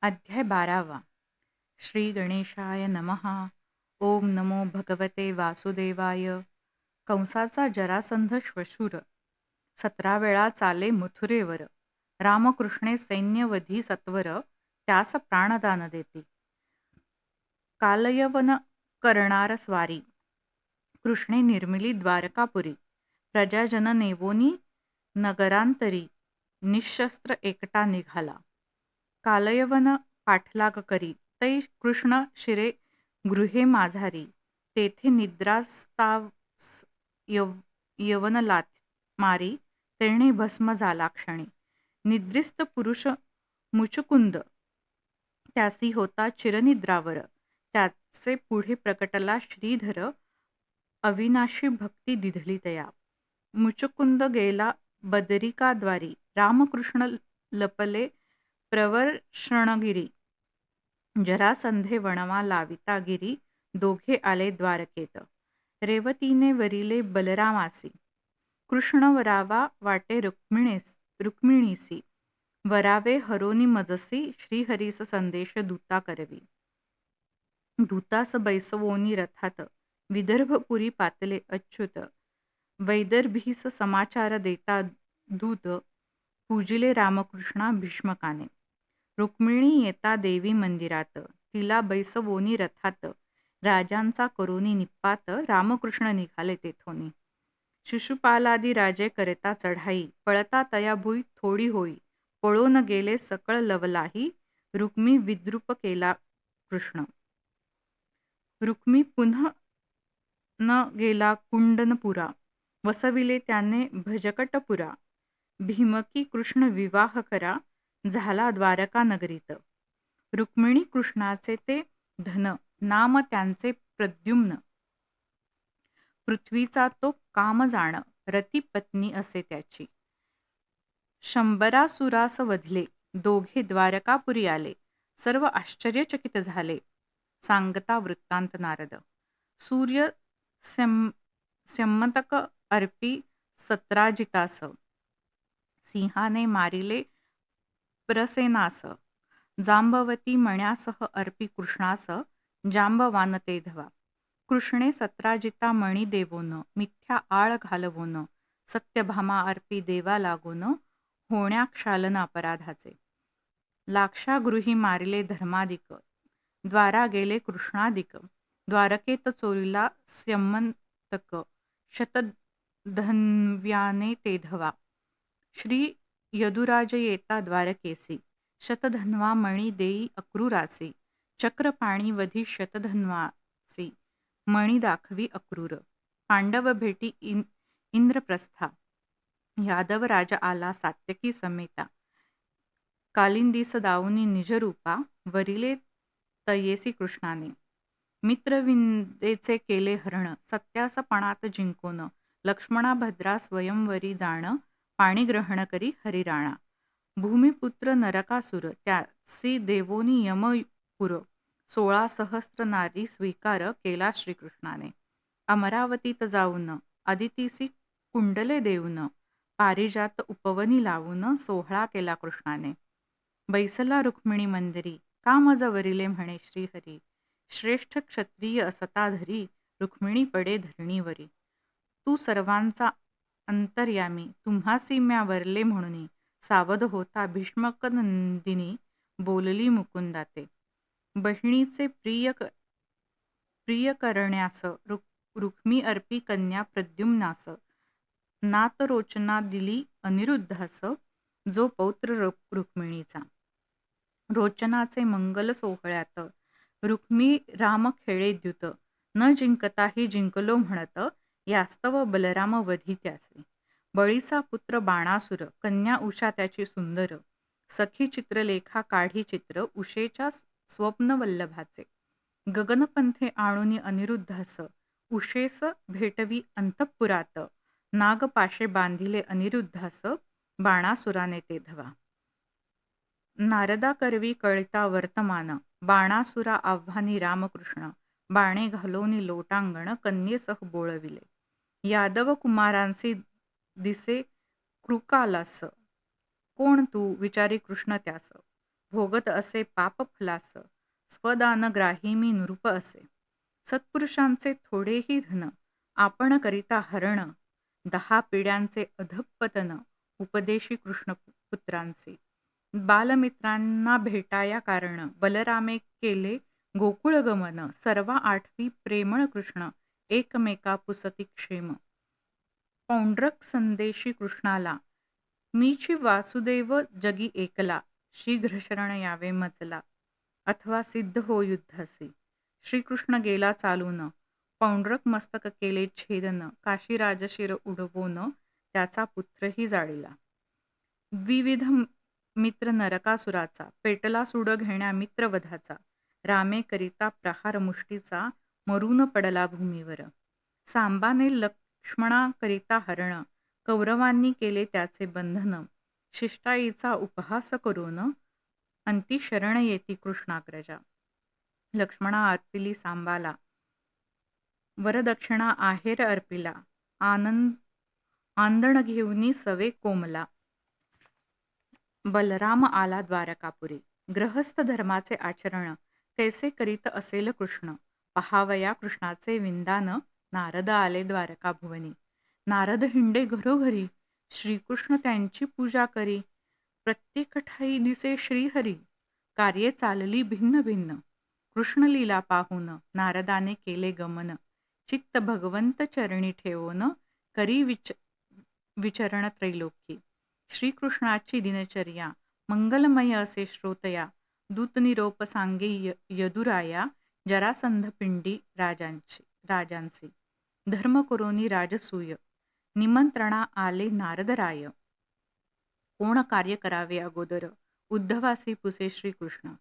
अध्याय 12 श्री गणेशाय नमः. ओम नमो भगवते वासुदेवाय. कंसाचा जरासंध श्वशुर 17 वेळा चाले मथुरेवर. रामकृष्णे सैन्यवधी सत्वर त्यास प्राणदान देती. कालयवन करणार स्वारी कृष्णे निर्मिली द्वारकापुरी. प्रजाजन नेवोनी नगरांतरी निशस्त्र एकटा निघाला. कालयवन पाठलाग करी तै कृष्ण शिरे गृहे माझारी. तेथे निद्रास्तावस यवन लाथ मारी तेणे भस्म झाला क्षणी. निद्रिस्त पुरुष मुचुकुंद त्यासी होता चिरनिद्रावर. त्याचे पुढे प्रकटला श्रीधर अविनाशी भक्ती दिधली तया. मुचुकुंद गेला बदरिकाद्वारी. रामकृष्ण लपले प्रवर्षणगिरी. जरासंधे वणवा लाविता गिरी. दोघे आले द्वारकेत. रेवतीने वरिले बलरामासी. कृष्ण वरावा वाटे रुक्मिणीसी. वरावे हरोनी मजसी. श्रीहरीस संदेश दूता करवी. दूतास बैसवोनी रथात. विदर्भपुरी पातले अच्युत. वैदर्भीस समाचार देता दूत. पूजिले रामकृष्णा भीष्मकाने. रुक्मिणी येता देवी मंदिरात. तिला बैसवोनी रथात. राजांचा करोनी निपात. रामकृष्ण निघाले तेथोनी. शिशुपालादी राजे करता चढाई. पळता तया भुई थोडी होई. पळून गेले सकळ लवलाही. रुक्मी विद्रुप केला कृष्ण. रुक्मी पुन्हा न गेला कुंडनपुरा. वसविले त्याने भजकटपुरा. भीमकी कृष्ण विवाह करा. झाला द्वारका नगरीत. रुक्मिणी कृष्णाचे ते धन. नाम त्यांचे प्रद्युम्न. पृथ्वीचा तो काम जाण. रती पत्नी असे त्याची. 100 वधले. दोघे द्वारकापुरी आले. सर्व आश्चर्यचकित झाले. सांगता वृत्तांत नारद. सूर्य सम्मतक अर्पी सत्राजितास. सिंहाने मारिले प्रसेनास. जांबवती मण्यासह अर्पी कृष्णास. जांबवान ते धवा. कृष्णे सत्राजिता मणी देवोन. मिथ्या आळ घालवोन. सत्यभामा अर्पी देवा लागोन. होण्या क्षालन अपराधाचे. लाक्षागृही मारिले धर्मादिक. द्वारा गेले कृष्णादिक. द्वारकेत चोरीला स्यमंतक. शतधन्व्याने ते धवा. श्री यदुराज येता द्वारकेसी. शतधन्वा मणी देई अक्रूरासी. चक्रपाणी वधी शतधन्वासी. मणी दाखवी अक्रूर. पांडव भेटी इंद्रप्रस्था. यादव राजा आला सात्यकी समेता. कालिंदीस दावुनी निजरूपा. वरिले तयेसी कृष्णाने. मित्रविंदेचे केले हरण. सत्यासपणात जिंकोन. लक्ष्मणा भद्रा स्वयंवरी जाण. पाणी ग्रहण करी हरिराणा. भूमिपुत्र नरकासुर. त्यासी देवोनी यमपुर. 16 सहस्त्र नारी स्वीकार केला श्रीकृष्णाने. अमरावतीत जाऊन अदितीसी कुंडले देऊन. पारिजात उपवनी लावून. सोहळा केला कृष्णाने. बैसला रुक्मिणी मंदिरी. का मज वरिले म्हणे श्रीहरी. श्रेष्ठ क्षत्रिय असता धरी. रुक्मिणी पडे धरणीवरी. तू सर्वांचा अंतर्यामी. तुम्हासी म्या वरले म्हणूनी. सावध होता भीष्मक नंदिनी. बोलली मुकुंदाते. बहिणीचे प्रिय करण्यास. रुक्मी अर्पी कन्या प्रद्युम्नास. नात रोचना दिली अनिरुद्धास. जो पौत्र रुक्मिणीचा. रोचनाचे मंगल सोहळ्यात. रुक्मी राम खेळे द्युत. न जिंकताही जिंकलो म्हणत. यास्तव बलराम वधी त्यासी. बळीचा पुत्र बाणासुर. कन्या उषा त्याची सुंदर. सखी चित्रलेखा काढी चित्र. उषेच्या स्वप्नवल्लभाचे. गगनपंथे आणुनी अनिरुद्धास. उषेस भेटवी अंतःपुरात. नागपाशे बांधिले अनिरुद्धास. बाणासुराने ते धवा. नारदा करवी कळिता वर्तमान. बाणासुरा आव्हानी रामकृष्ण. बाणे घालोनी लोटांगण. कन्येसह बोळविले. यादव कुमारांसी दिसे कृकालास. कोण तू विचारी कृष्ण त्यास. भोगत असे पाप फलास, स्वदानग्राही मी नृप असे. सत्पुरुषांचे थोडेही धन, आपण करिता हरण, 10 पिढ्यांचे अधःपतन, उपदेशी कृष्णपुत्रांचे. बालमित्रांना भेटाया कारण, बलरामे केले गोकुळ गमन, सर्वा आठवी प्रेमळ कृष्ण, एकमेका पुसती क्षेम. पौंड्रक संदेशी कृष्णाला, मीची वासुदेव जगी एकला, शीघ्र शरण यावे मजला, अथवा सिद्ध हो युद्धासी. श्रीकृष्ण गेला चालून, पौंड्रक मस्तक केले छेदन, काशीराज शिर उडवून, त्याचा पुत्रही जाळीला. विविध मित्र नरकासुराचा, पेटला सूड घेण्या मित्रवधाचा, रामे करिता प्रहार मुष्टीचा, मरून पडला भूमीवर. सांबाने लक्ष्मणा करिता हरण, कौरवांनी केले त्याचे बंधन, शिष्टाईचा उपहास करून, अंती शरण येती कृष्णाग्रजा. लक्ष्मणा अर्पिली सांबाला, वरदक्षिणा आहेर अर्पिला, आंदण घेऊनी सवे कोमला. बलराम आला द्वारकापुरी, ग्रहस्थ धर्माचे आचरण, कैसे करीत असेल कृष्ण, पहावया कृष्णाचे विंदान, नारद आले द्वारका भुवनी. नारद हिंडे घरोघरी, श्रीकृष्ण त्यांची पूजा करी, प्रत्येक ठाई दिसे श्रीहरी, कार्ये चालली भिन्न भिन्न. कृष्णलीला पाहून नारदाने केले गमन, चित्त भगवंत चरणी ठेवून, करी विचरण त्रैलोकी. श्रीकृष्णाची दिनचर्या मंगलमय असे श्रोतया, दूत निरोप सांगे यदुराया, जरासंध पिंडी राजांचे. धर्म करोनी राजसूय, निमंत्रणा आले नारदराय, कोण कार्य करावे अगोदर, उद्धवासी पुसे श्रीकृष्ण.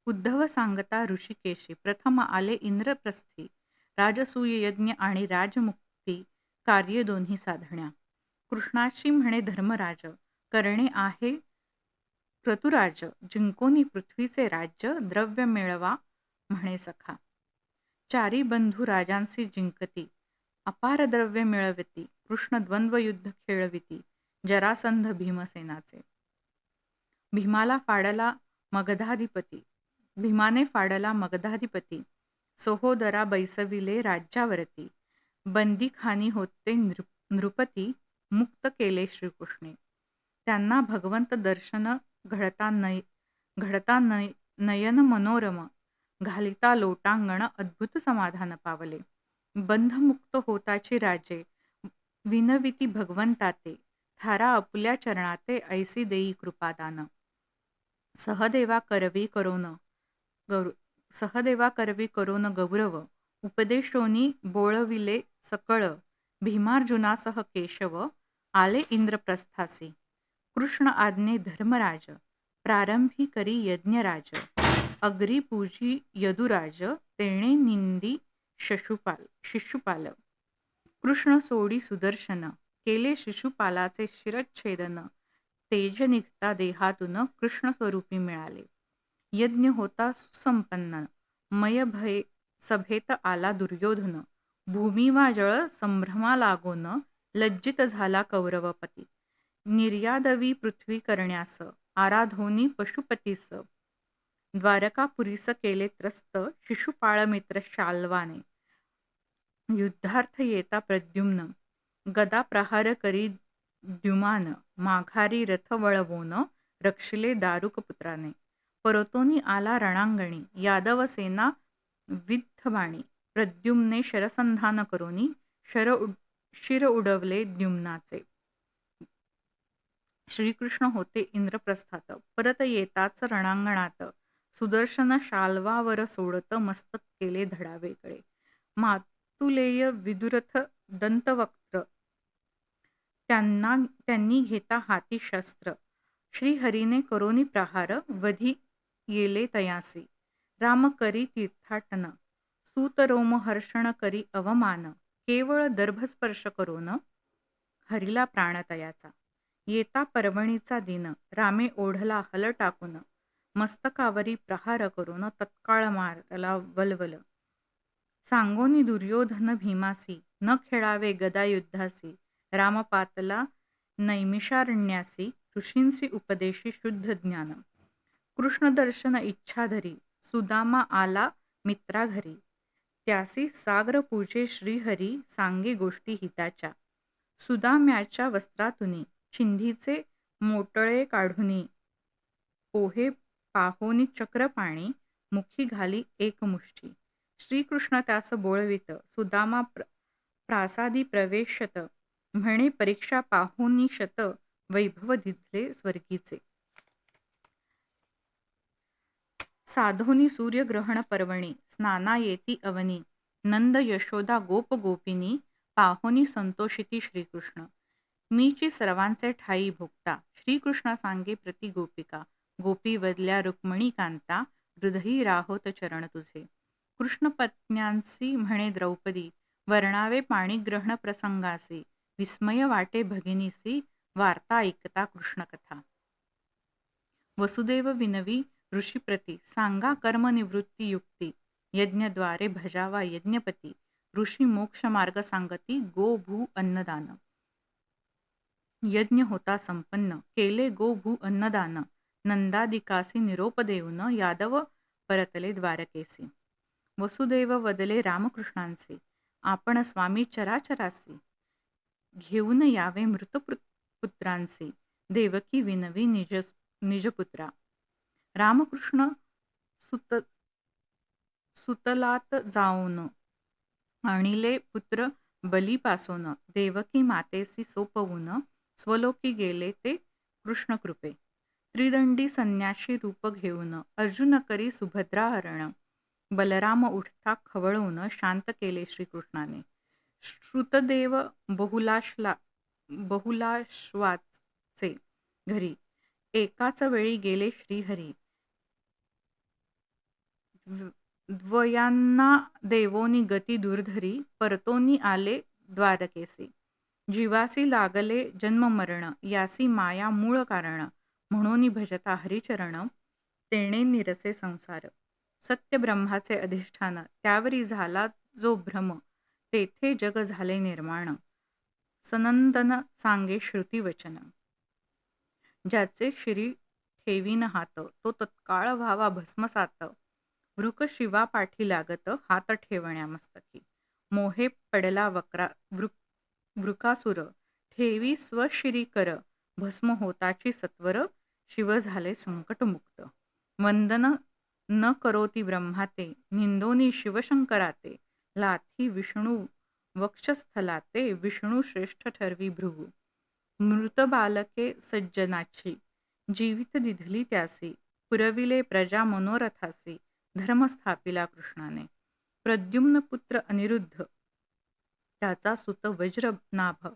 उद्धव सांगता ऋषिकेशी, प्रथम आले इंद्रप्रस्थी, राजसूय यज्ञ आणि राजमुक्ती, कार्य दोन्ही साधण्या. कृष्णाची म्हणे धर्मराज, करणे आहे क्रतुराज, जिंकोनी पृथ्वीचे राज्य, द्रव्य मिळवा म्हणे सखा. चारी बंधू राजांसी जिंकती, अपार द्रव्य मिळविती, कृष्ण द्वंद्वयुद्ध खेळविती, जरासंध भीमसेनाचे. भीमाने फाडला मगधाधिपती, सहोदरा बैसविले राज्यावरती, बंदीखानी होते नृपती, मुक्त केले श्रीकृष्णे. त्यांना भगवंत दर्शन घडता नयन मनोरम, घालिता लोटांगण अद्भुत समाधान पावले. बंधमुक्त होताची राजे, विनविती भगवंताते, थारा आपुल्या चरणाते, ऐसी देई कृपादान. सहदेवा करवी करोन गौरव, उपदेशोनी बोळविले सकळ, भीमार्जुनासह केशव, आले इंद्रप्रस्थासी. कृष्ण आज्ञे धर्मराज, प्रारंभी करी यज्ञराज, अग्री पूजी यदुराज, तेणे निंदी शिशुपाल. कृष्ण सोडी सुदर्शन, केले शिशुपालाचे शिरच्छेदन, तेज निघता देहातून कृष्ण स्वरूपी मिळाले. यज्ञ होता सुसंपन्न, मय भय सभेत आला दुर्योधन, भूमी वा जळ संभ्रमा लागून, लज्जित झाला कौरवपती. निर्यादवी पृथ्वी करण्यास, आराधोनी पशुपतीस, द्वारकापुरीस केले त्रस्त, शिशुपाळ मित्र शाल्वाने. युद्धार्थ येता प्रद्युम्न, गदा प्रहार करी द्युमान, माघारी रथ वळवून, रक्षिले दारुकपुत्राने. परतोनी आला रणांगणी, यादव सेना विद्धबाणी, प्रद्युम्ने शरसंधान करोनी, शिर उडवले द्युम्नाचे. श्रीकृष्ण होते इंद्रप्रस्थात, परत येताच रणांगणात, सुदर्शन शाल्वावर सोडत, मस्तक केले धडा वेगळे. मातुलेय विदुरथ दंतवक्त्र, त्यांनी घेता हाती शस्त्र, श्रीहरीने करोनी प्रहार, वधी येले तयासी. राम करी तीर्थाटन, सूत रोमहर्षण करी अवमान, केवळ दर्भस्पर्श करून, हरिला प्राण तयाचा. येता पर्वणीचा दिन, रामे ओढला हल टाकून, मस्तकावरी प्रहार करून, तत्काळ मारला वलवल. सांगोनी दुर्योधन भीमासी, न खेळावे गदा युद्धासी, राम पातला नैमिषारण्यासी, ऋषींसी उपदेशी शुद्ध ज्ञान. कृष्णदर्शन इच्छा धरी, सुदामा आला मित्रा घरी. त्यासी साग्र पूजे श्रीहरी, सांगे गोष्टी हिताच्या. सुदाम्याच्या वस्त्रातुनी, चिंधीचे मोटळे काढुनी. पोहे पाहोनी चक्रपाणी, मुखी घाली एक मुष्टी. श्रीकृष्ण त्यास बोळवित, सुदामा प्रासादी प्रवेशत. म्हणे परीक्षा पाहोनी शत, वैभव दिधले स्वर्गीचे. साधोनी सूर्यग्रहण पर्वणी, स्नाना येती अवनी. नंद यशोदा गोप गोपिनी, पाहोनी संतोषिती श्रीकृष्ण. मीची सर्वांचे ठाई भोगता, श्रीकृष्ण सांगे प्रति गोपिका. गोपी वदल्या रुक्मिणी कांता, हृदयी राहोत चरण तुझे. कृष्णपत्न्यांसी म्हणे द्रौपदी, वर्णावे पाणिग्रहण प्रसंगासी. विस्मय वाटे भगिनीसी, वार्ता ऐकता कृष्णकथा. वसुदेव विनवी ऋषीप्रती, सांगा कर्मनिवृत्ती युक्ती. यज्ञद्वारे भजावा यज्ञपती, ऋषी मोक्ष मार्ग सांगती. गो भू अन्नदान. यज्ञ होता संपन्न, केले गो भू अन्नदान. नंदादिकासी निरोप देऊन, यादव परतले द्वारकेसी. वसुदेव वदले रामकृष्णांचे, आपण स्वामी चराचरासी. घेऊन यावे मृत पुत्रांचे, देवकी विनवी निजपुत्रा. रामकृष्ण सुतलात जाऊन, आणिले पुत्र बलीपासून. देवकी मातेसी सोपवून, स्वलोकी गेले ते कृष्णकृपे. त्रिदंडी संन्याशी रूप घेऊन, अर्जुन करी सुभद्रा हरण. बलराम उठता खवळून, शांत केले श्रीकृष्णाने. श्रुतदेव बहुलाश्वाचे घरी, एकाच वेळी गेले श्रीहरी. द्वयांना देवोनी गती दुर्धरी, परतोनी आले द्वारकेसी. जीवासी लागले जन्म मरण, यासी माया मूळ कारण. म्हणून भजता हरिचरण, तेणे निरसे संसार. सत्य ब्रह्माचे अधिष्ठान, त्यावरी झाला जो भ्रम. तेथे जग झाले निर्माण, सनंदन सांगे श्रुतिवचन. ज्याचे शिरी ठेवीन हात, तो तत्काळ व्हावा भस्मसात. वृक शिवा पाठी लागत, हात ठेवण्या मस्तकी. मोहे पडला वृकासुर, ठेवी स्वशिरी कर. भस्म होताची सत्वर, शिव झाले संकटमुक्त. वंदन न करोती ब्रह्माते, निंदोनी शिवशंकराते. लाथी विष्णू वक्षस्थलाते, विष्णू श्रेष्ठ ठरवी भृगू. मृत बालके सज्जनाची, जीवित दिधली त्यासी. पुरविले प्रजा मनोरथासी, धर्म स्थापिला कृष्णाने. प्रद्युम्न पुत्र अनिरुद्ध, त्याचा सुत वज्रनाभ.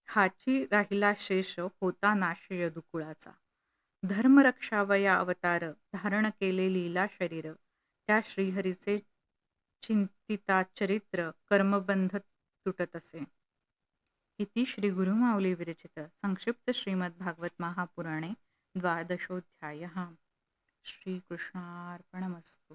हाची राहिला शेष, होता नाश यदुकुळाचा. धर्मरक्षावया अवतार, धारण केले लीला शरीर. त्या श्रीहरीचे चिंतिता चरित्र, कर्मबंध तुटत असे. इति श्री गुरुमाऊली विरचित संक्षिप्त श्रीमद्भागवत महापुराणे द्वादशोऽध्यायः. श्रीकृष्णार्पणमस्तु.